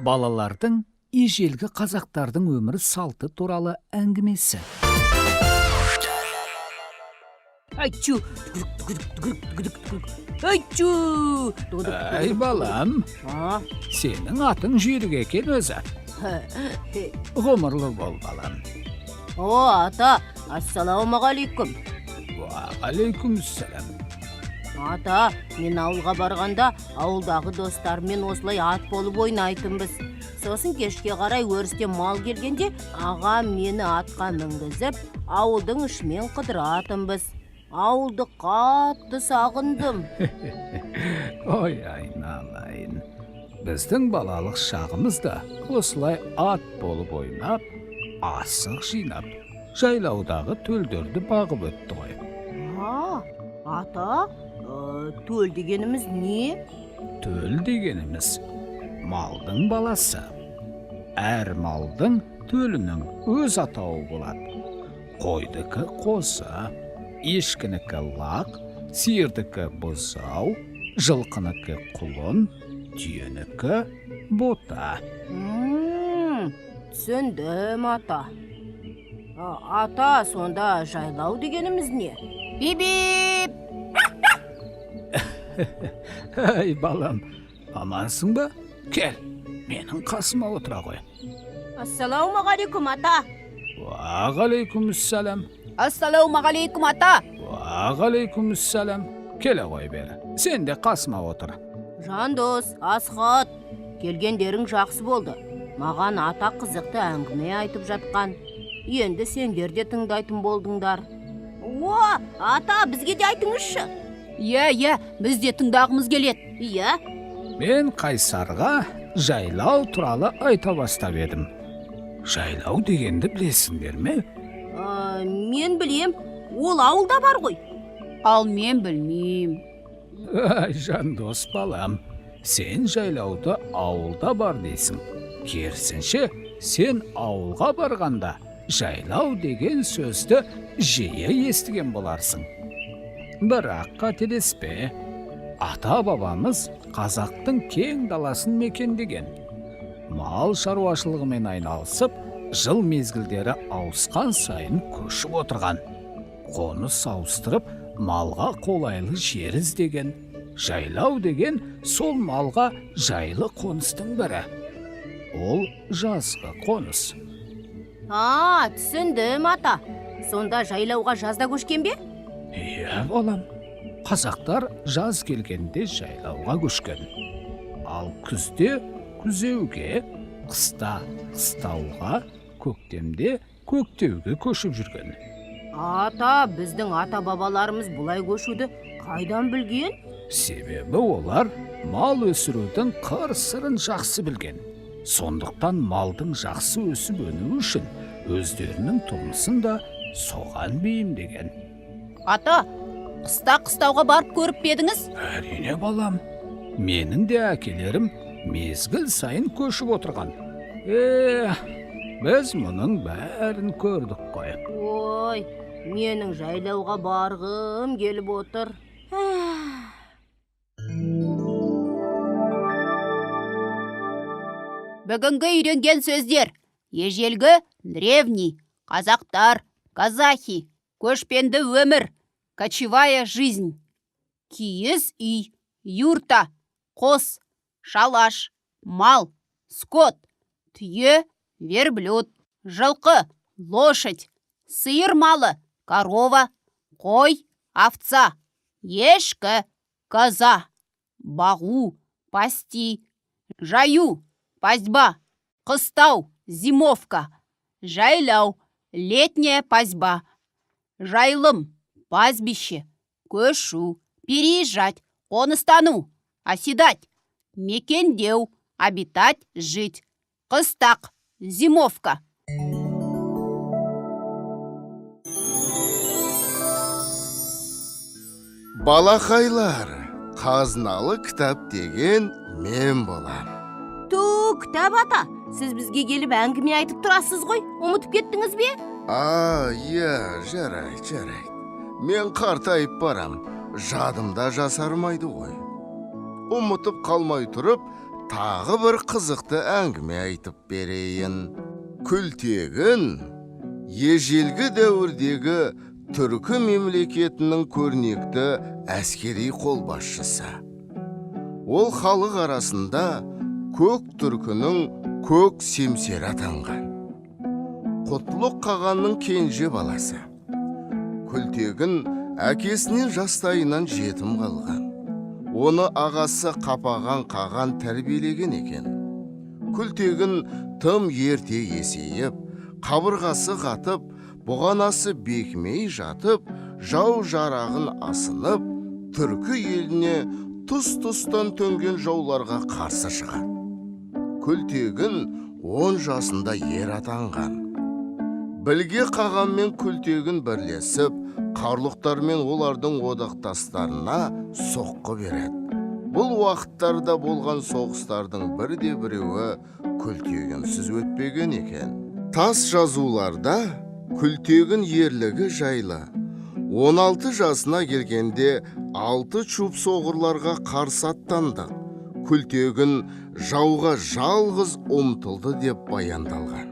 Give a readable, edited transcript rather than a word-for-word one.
балалардың ежелгі қазақтардың өмір салты туралы әңгімесі. Айтчу! Айтчу! Әй балам, сенің атың жүйрік екен өзі. Ғұмырлы бол балам. О, ата, ассалаумағалейкум. Уағалейкумассалам. Ата, мен ауылға барғанда ауылдағы достармен осылай ат болып ойнайтынбыз. Сосын кешке қарай өрістен мал келгенде, ағам мені атқа мінгізіп, ауылдың ішімен қыдыратынбыз. Ауылды қатты сағындым. Ой, айналайын. Біздің балалық шағымызда осылай ат болып ойнап, асық жинап, жайлаудағы төлдерді бағып өтті ғой. Ата, төл дегеніміз не? Төл дегеніміз малдың баласы. Әр малдың төлінің өз атауы болады. Қойдікі қозы, ешкінікі лақ, сиырдікі бұзау, жылқыныкі құлын, түйенікі бота. Түсіндім, ата. Ата, сонда жайлау дегеніміз не? Бип-бип! Әй балам, амансың ба? Кел, менің қасыма отыра ғой. Ассалаумағалейкум, ата. Уағалейкумассалам. Ассалаумағалейкум, ата. Уағалейкумассалам. Келе ғой бері, сен де қасыма отыр. Жандос, Асхат, келгендерің жақсы болды. Маған ата қызықты әңгіме айтып жатқан. Енді сендер де тыңдайтын болдыңдар. О, ата, бізге де айтыңызшы. Иә, біз де тыңдағымыз келеді. Иә. Мен Қайсарға жайлау туралы айта бастап едім. Жайлау дегенді білесіңдер ме? Мен білем, ол ауылда бар ғой. Ал мен білмейм. Жандос балам, сен жайлауды ауылда бар дейсің. Керісінше, сен ауылға барғанда жайлау деген сөзді жиі естіген боларсың. Бірақ қателеспе, ата-бабамыз қазақтың кең даласын мекендеген. Мал шаруашылығымен айналысып, жыл мезгілдері ауысқан сайын көшіп отырған. Қоныс ауыстырып, малға қолайлы жер іздеген. Жайлау деген сол малға жайлы қоныстың бірі. Ол жазғы қоныс. Түсіндім, ата. Сонда жайлауға жазда көшкен бе? Иә, балам. Қазақтар жаз келгенде жайлауға көшкен. Ал күзде күзеуге, қыста қыстауға, көктемде көктеуге көшіп жүрген. Ата, біздің ата-бабаларымыз бұлай көшуді қайдан білген? Себебі олар мал өсірудің қыр-сырын жақсы білген. Сондықтан малдың жақсы өсіп өнуі үшін өздерінің тұрмысын да соған бейімдеген. Ата, қыстауға барып көріп бедіңіз? Әрине балам, менің де әкелерім мезгіл сайын көшіп отырған. Біз мұның бәрін көрдік қой. Ой, менің жайлауға барғым келіп отыр. Бүгінгі үйренген сөздер: ежелгі древний, қазақтар, казахи, көшпенді өмір, кочевая жизнь, киіз үй, юрта, қос, шалаш, мал, скот, түйе, верблюд, жылқы, лошадь, сиыр малы, корова, қой, овца, ешкі, коза, бағу, пасти, жаю, пастьба, қыстау, зимовка, жайлау, летняя пастьба, жайылым, пастбище, көшу, переезжать, қоныстану, оседать, мекендеу, обитать, жить, қыстақ, зимовка. Балақайлар, қазыналы кітап деген мен болам. Кітап ата, сіз бізге келіп әңгіме айтып тұрасыз ғой, ұмытып кеттіңіз бе? Иә, жарайды. Мен қартайып барам, жадымда жасармайды ғой. Ұмытып қалмай тұрып, тағы бір қызықты әңгіме айтып берейін. Күлтегін ежелгі дәуірдегі түркі мемлекетінің көрнекті әскери қолбасшысы. Ол халық арасында көк түркінің көк семсері атанған. Құтлық қағанның кенже баласы. Күлтегін әкесінен жастайынан жетім қалған. Оны ағасы қапаған қаған тәрбиелеген екен. Күлтегін тым ерте есейіп, қабырғасы қатып, бұғанасы бекмей жатып, жау жарағын асынып, түркі еліне тұс-тұстан төнген жауларға қарсы шығады. Күлтегін 10 жасында ер атанған. Білге қағанмен Күлтегін бірлесіп, қарлықтар мен олардың одақтастарына соққы береді. Бұл уақыттарда болған соғыстардың бірде-біреуі Күлтегінсіз өтпеген екен. Тас жазуларда Күлтегін ерлігі жайлы 16 жасына келгенде 6 чуп соғырларға қарсы аттандық. Күлтегін жауға жалғыз ұмтылды деп баяндалған.